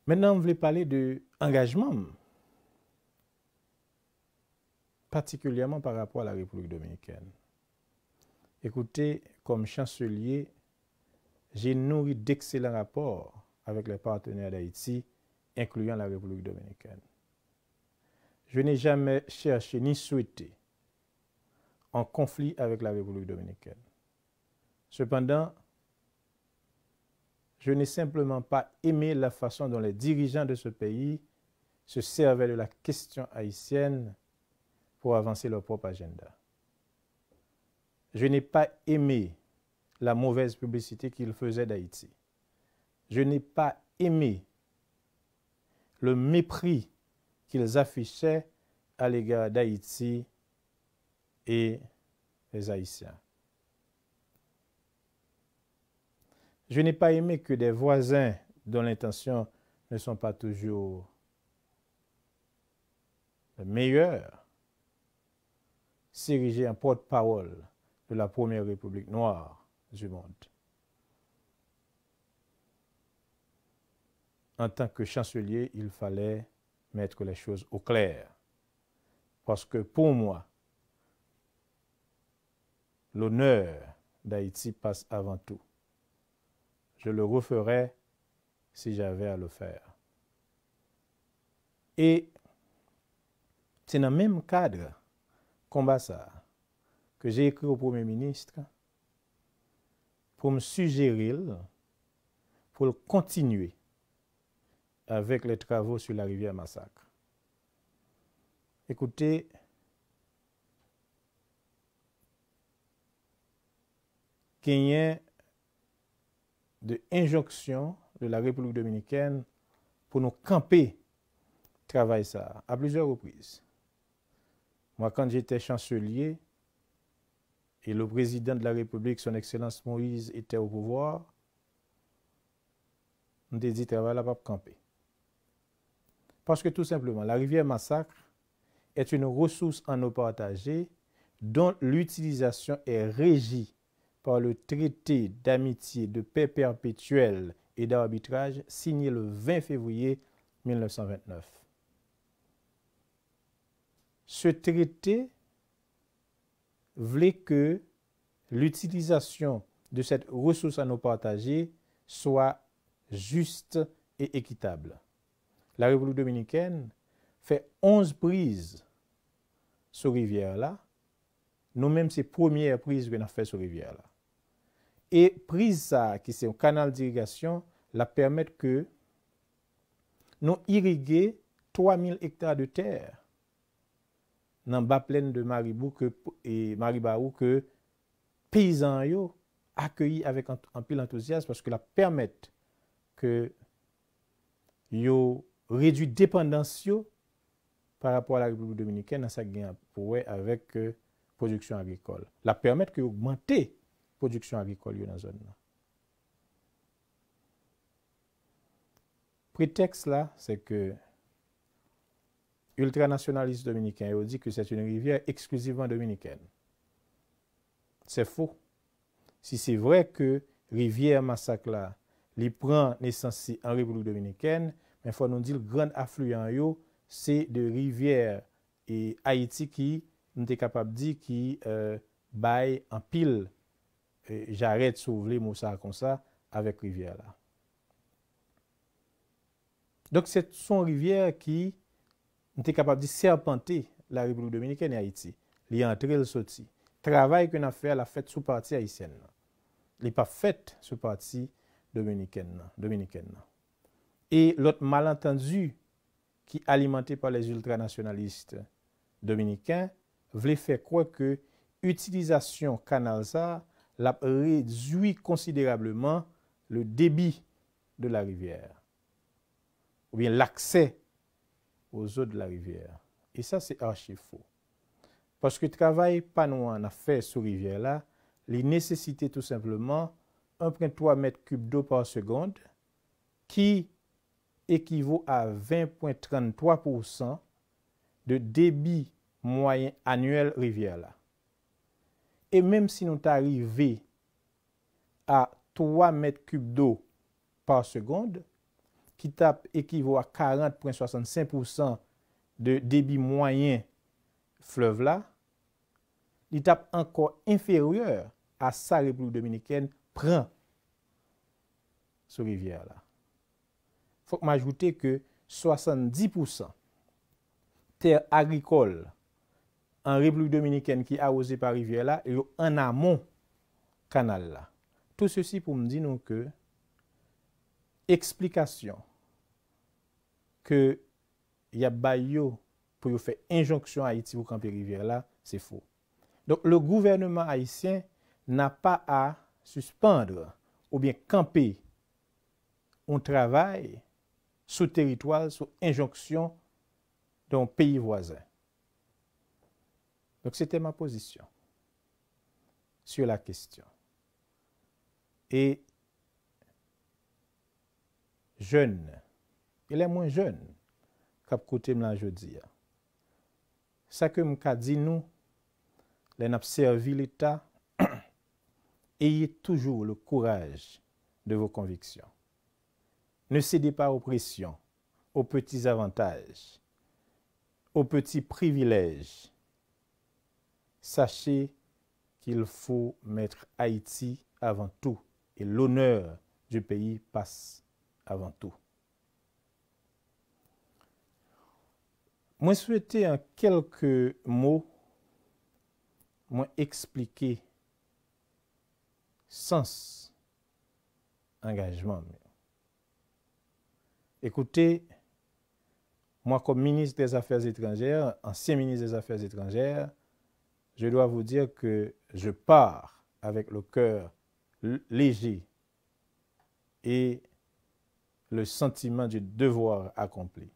Maintenant, on voulait parler de engagement, particulièrement par rapport à la République dominicaine. Écoutez, comme chancelier, j'ai nourri d'excellents rapports avec les partenaires d'Haïti, incluant la République dominicaine. Je n'ai jamais cherché ni souhaité en conflit avec la République dominicaine. Cependant, je n'ai simplement pas aimé la façon dont les dirigeants de ce pays se servaient de la question haïtienne pour avancer leur propre agenda. Je n'ai pas aimé la mauvaise publicité qu'ils faisaient d'Haïti. Je n'ai pas aimé le mépris qu'ils affichaient à l'égard d'Haïti et des Haïtiens. Je n'ai pas aimé que des voisins dont l'intention ne sont pas toujours les meilleures s'érigeaient en porte-parole de la première république noire du monde. En tant que chancelier, il fallait mettre les choses au clair. Parce que pour moi, l'honneur d'Haïti passe avant tout. Je le referais si j'avais à le faire. Et c'est dans le même cadre, combat ça, que j'ai écrit au Premier ministre pour me suggérer pour continuer avec les travaux sur la rivière Massacre. Écoutez, qu'il y ait de injonction de la République dominicaine pour nous camper travail ça à plusieurs reprises. Moi, quand j'étais chancelier et le président de la République, son Excellence Moïse, était au pouvoir, on a dit travail là pas camper. Parce que tout simplement, la rivière Massacre est une ressource en eau partagée dont l'utilisation est régie par le traité d'amitié, de paix perpétuelle et d'arbitrage signé le 20 février 1929. Ce traité voulait que l'utilisation de cette ressource en eau partagée soit juste et équitable. La République dominicaine fait 11 prises sur rivière-là. Nous-mêmes, c'est première prise qu'on a fait sur rivière-là. Et prise ça, qui c'est un canal d'irrigation, la permettre que nous irriguer 3000 hectares de terre dans la bas plaine de Maribou et Maribaou que paysans yo accueillis avec un pile enthousiasme parce que la permettent que yo réduit dépendance par rapport à la République dominicaine dans sa gain pour avec production agricole. La permettre que augmenter production agricole dans la zone. Prétexte là, c'est que ultranationalistes dominicains ont dit que c'est une rivière exclusivement dominicaine. C'est faux. Si c'est vrai que rivière Massacre là, il prend naissance en République dominicaine, mais il faut nous dire le grand affluent c'est de rivière et Haïti qui nous est capable de dire qui baille en pile. J'arrête sauver Moussa comme ça avec rivière là. Donc c'est son rivière qui était capable de serpenter la République dominicaine et Haïti. Il y a entré le sorti. Travail qu'on a fait, la fête sous partie haïtienne. Il n'est pas fait sous partie dominicaine. Et l'autre malentendu qui alimenté par les ultranationalistes dominicains voulait faire croire que l'utilisation canal ça l'a réduit considérablement le débit de la rivière ou bien l'accès aux eaux de la rivière. Et ça, c'est archi faux. Parce que le travail pas nous en a fait sur rivière là, il nécessitait tout simplement 1,3 m3 d'eau par seconde qui équivaut à 20,33% de débit moyen annuel rivière là. Et même si nous arrivons à 3 m3 d'eau par seconde, qui tape équivaut à 40,65% de débit moyen fleuve là, il tape encore inférieur à sa République dominicaine prend sur rivière là. Faut m'ajouter que 70% terre agricole en République dominicaine qui est arrosée par rivière là, et en amont canal là. Tout ceci pour me dire que explication que y a bayo pour faire injonction à Haïti pour camper rivière là, c'est faux. Donc le gouvernement haïtien n'a pas à suspendre ou bien camper un travail sous territoire, sous injonction d'un pays voisin. Donc c'était ma position sur la question. Et jeune, il est moins jeune qu'à côté de jeudi. Ça que m'ka dit nous, les n'a servi l'État, ayez toujours le courage de vos convictions. Ne cédez pas aux pressions, aux petits avantages, aux petits privilèges. Sachez qu'il faut mettre Haïti avant tout et l'honneur du pays passe avant tout. Moi souhaiter en quelques mots moi expliquer sens engagement. Écoutez, moi comme ministre des Affaires étrangères, ancien ministre des Affaires étrangères, je dois vous dire que je pars avec le cœur léger et le sentiment du devoir accompli.